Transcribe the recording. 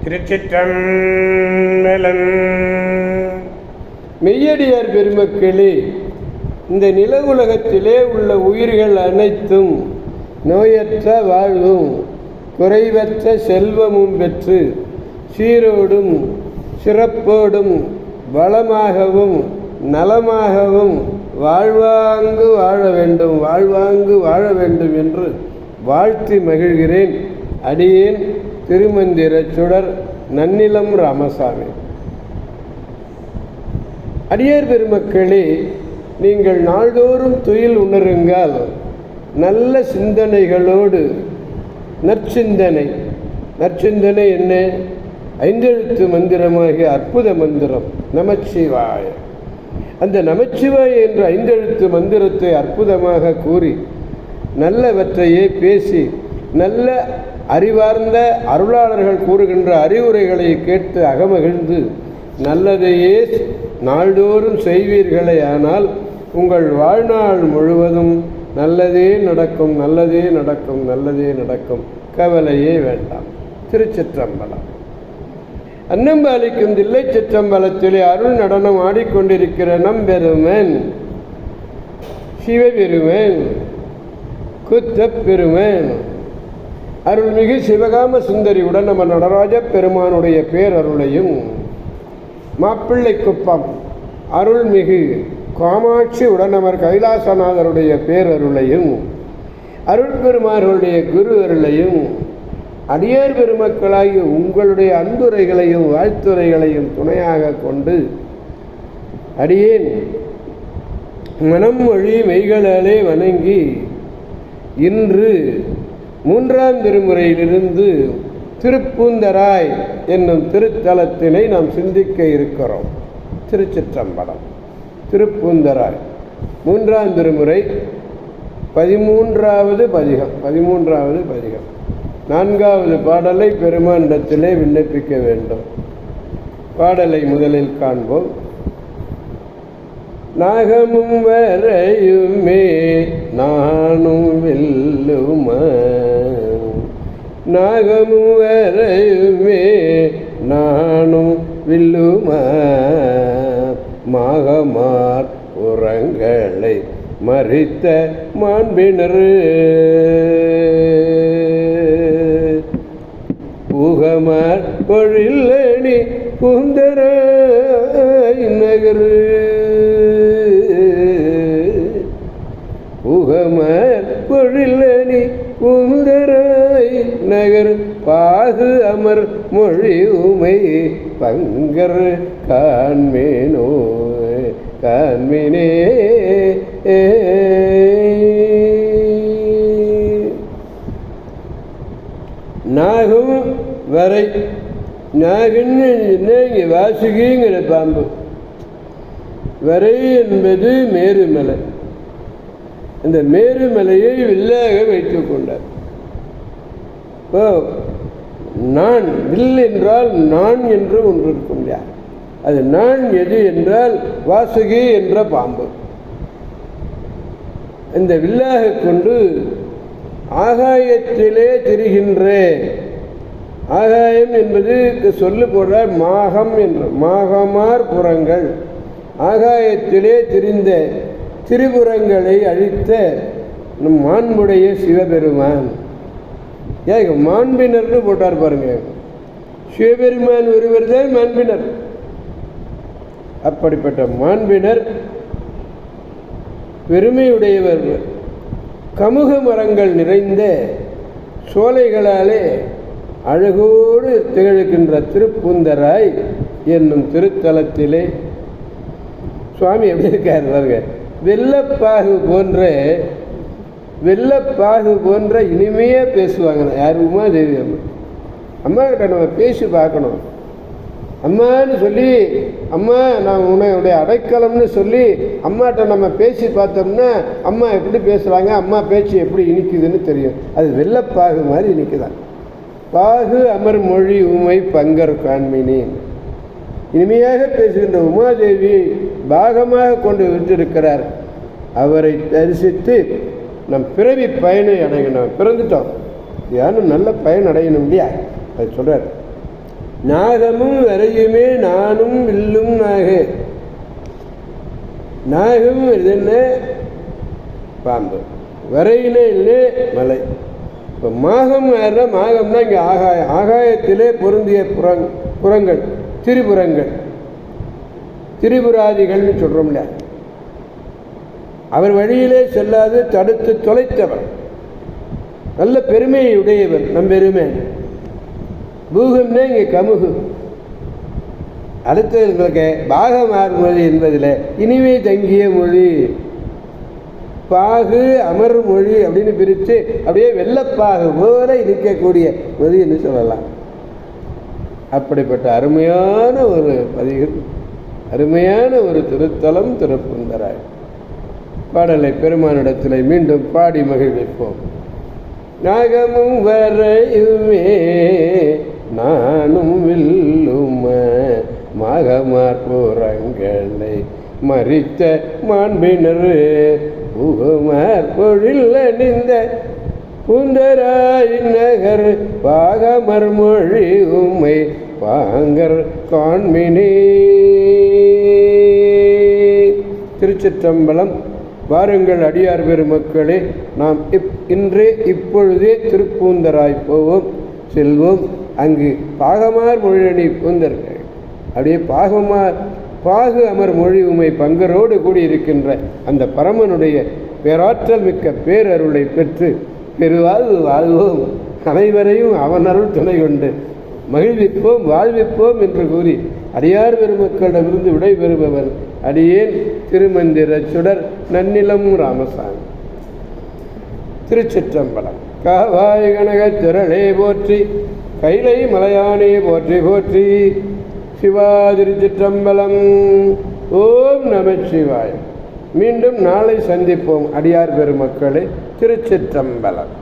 திருச்சிற்றம்பலம். மெய்யடியார் பெருமக்களே, இந்த நில உலகத்திலே உள்ள உயிர்கள் அனைத்தும் நோயற்ற வாழ்வும் குறைவற்ற செல்வமும் பெற்று சீரோடும் சிறப்போடும் வளமாகவும் நலமாகவும் வாழ்வாங்கு வாழ வேண்டும் என்று வாழ்த்தி மகிழ்கிறேன். அடியேன் திருமந்திர சுடர் நன்னிலம் ராமசாமி. அடியார் பெருமக்களே, நீங்கள் நாள்தோறும் துயில் உணருங்கள். நல்ல சிந்தனைகளோடு நற்சிந்தனை என்ன? ஐந்தெழுத்து மந்திரமாகிய அற்புத மந்திரம் நமச்சிவாய. அந்த நமச்சிவாய என்ற ஐந்தெழுத்து மந்திரத்தை அற்புதமாக கூறி நல்லவற்றையே பேசி நல்ல அறிவார்ந்த அருளாளர்கள் கூறுகின்ற அறிவுரைகளை கேட்டு அகமகிழ்ந்து நல்லதையே நாள்தோறும் செய்வீர்களே, ஆனால் உங்கள் வாழ்நாள் முழுவதும் நல்லதே நடக்கும். கவலையே வேண்டாம். திருச்சிற்றம்பலம். அன்னம்பாலிக்கும் தில்லை சிற்றம்பலத்திலே அருள் நடனம் ஆடிக்கொண்டிருக்கிற நம்பெருமன் சிவபெருமன் குத்தப்பெருமன் அருள்மிகு சிவகாம சுந்தரியுடன் நம்ம நடராஜ பெருமானுடைய பேரருளையும், மாப்பிள்ளை குப்பம் அருள்மிகு காமாட்சி உடனமர் கைலாசநாதருடைய பேரருளையும், அருள் பெருமார்களுடைய குரு அருளையும், அடியார் பெருமக்களாகிய உங்களுடைய அன்புரைகளையும் வாழ்த்துரைகளையும் துணையாக கொண்டு அடியேன் மனம் மொழி மெய்களாலே வணங்கி இன்று 3ஆம் திருமுறையிலிருந்து திருப்பூந்தராய் என்னும் திருத்தலத்தினை நாம் சிந்திக்க இருக்கிறோம். திருச்சிற்றம்பலம். திருப்பூந்தராய் 3ஆம் திருமுறை 13வது பதிகம். 4வது பாடலை பெருமானிடத்திலே விண்ணப்பிக்க வேண்டும். பாடலை முதலில் காண்போம். நாகமும் வரையுமே நானும் வெல்லுமா, நாகமும் வரையுமே நானும் வில்லுமா, மாகமார் உரங்களை மறித்த மாண்பினர் புகமார் பொழிலணி பூந்தராய் நகர், புகமார் பொழிலணி பூந்தராய் நகர், பாகு அமர் மொழி உமை பங்கர் காண்மினே. நாகும் வரை. நாகுன்னு இங்கே வாசுகிங்கிற பாம்பு. வரை என்பது மேருமலை. அந்த மேருமலையை வில்லாக வைத்துக் கொண்டார். இப்போ நான் வில் என்றால் நான் என்று ஒன்று இருக்கும் இல்லையா, அது நான் எது என்றால் வாசுகி என்ற பாம்பு. இந்த வில்லாக கொண்டு ஆகாயத்திலே திரிகின்ற, ஆகாயம் என்பது சொல்லு போடுற மாகம் என்று, மாகமார் புறங்கள், ஆகாயத்திலே திரிந்த திரிபுரங்களை அழித்த நம் மாண்புடைய சிவபெருமான். ஏங்க மாண்பினர்னு போட்டார் பாருங்க. சிவபெருமான் ஒருவர் தான் மாண்பினர். அப்படிப்பட்ட மாண்பினர் பெருமையுடையவர். கமுக மரங்கள் நிறைந்த சோலைகளாலே அழகோடு திகழ்கின்ற திருப்பூந்தராய் என்னும் திருத்தலத்திலே சுவாமி எப்படி இருக்காரு பாருங்க. வெள்ளப்பாகு போன்ற இனிமையாக பேசுவாங்க. யார்? உமாதேவி அம்மா. அம்மா கிட்ட நம்ம பேசி பார்க்கணும். அம்மான்னு சொல்லி, அம்மா நான் உன்னுடைய அடைக்கலம்னு சொல்லி அம்மாட்ட நம்ம பேசி பார்த்தோம்னா அம்மா எப்படி பேசுகிறாங்க, அம்மா பேச்சு எப்படி இனிக்குதுன்னு தெரியும். அது வெள்ளப்பாகு மாதிரி இனிக்குதான். பாகு அமர் மொழி உமை பங்கர் காண்மினேன். இனிமையாக பேசுகின்ற உமாதேவியை பாகமாக கொண்டு விட்டிருக்கிறார். அவரை தரிசித்து நம் பிறவி பயனை அடையணும். பிறந்துட்டோம், யாரும் நல்ல பயன் அடையணும் இல்லையா? அது சொல்கிறார். நாகமும் வரையுமே நானும் வில்லும் நாகம் இது என்ன? பாம்பு. வரையிலே இல்லை மலை. இப்போ மாகம் யாருன்னா, மாகம்னா இங்கே ஆகாயத்திலே பொருந்திய புறங்கள், திரிபுரங்கள், திரிபுராதிகள்னு சொல்கிறோம்ல. அவர் வழியிலே செல்லாது தடுத்து தொலைத்தவர், நல்ல பெருமையை உடையவர். நம் பெருமை பூகம்னா இங்கே கமுகு. அடுத்தது பாகமார் மொழி என்பதில் இனிமே தங்கிய மொழி, பாகு அமர் மொழி அப்படின்னு பிரித்து அப்படியே வெள்ளப்பாகு போல இருக்கக்கூடிய மொழி என்று சொல்லலாம். அப்படிப்பட்ட அருமையான ஒரு பதிகம், அருமையான ஒரு திருத்தலம் திருப்பூந்தராய். பாடலை பெருமானிடத்தில் மீண்டும் பாடி மகிழ்விப்போம். நாகமும் வரையுமே நானும் வில்லும மாகமார் புறங்களை மறித்த மாண்பினர் புகமார் பொழில் அணிந்த பூந்தராய் நகர் பாகமர் மொழி உம்மை பாங்கர் காண்மினே. திருச்சிற்றம்பலம். வாருங்கள் அடியார் பெருமக்களே, நாம் இப்பொழுதே திருப்பூந்தராய் போவோம், செல்வோம். அங்கு பாகமார் மொழியணி பூந்தர்கள் அப்படியே பாகு அமர் மொழி உமை பங்கரோடு கூடி இருக்கின்ற அந்த பரமனுடைய பேராற்றல் மிக்க பேரருளை பெற்று பெருவாழ்வு வாழ்வோம். அனைவரையும் அவனருள் துணை கொண்டு மகிழ்விப்போம், வாழ்விப்போம் என்று கூறி அடியார் பெருமக்களிடமிருந்து விடைபெறுபவர் அடியேன் திருமந்திர சுடர் நன்னிலம் ராமசாமி. திருச்சிற்றம்பலம். காவாய் கனக திரளே போற்றி, கைலை மலையானே போற்றி போற்றி. சிவா திருச்சிற்றம்பலம். ஓம் நமச்சிவாய. மீண்டும் நாளை சந்திப்போம் அடியார் பெருமக்களே. திருச்சிற்றம்பலம்.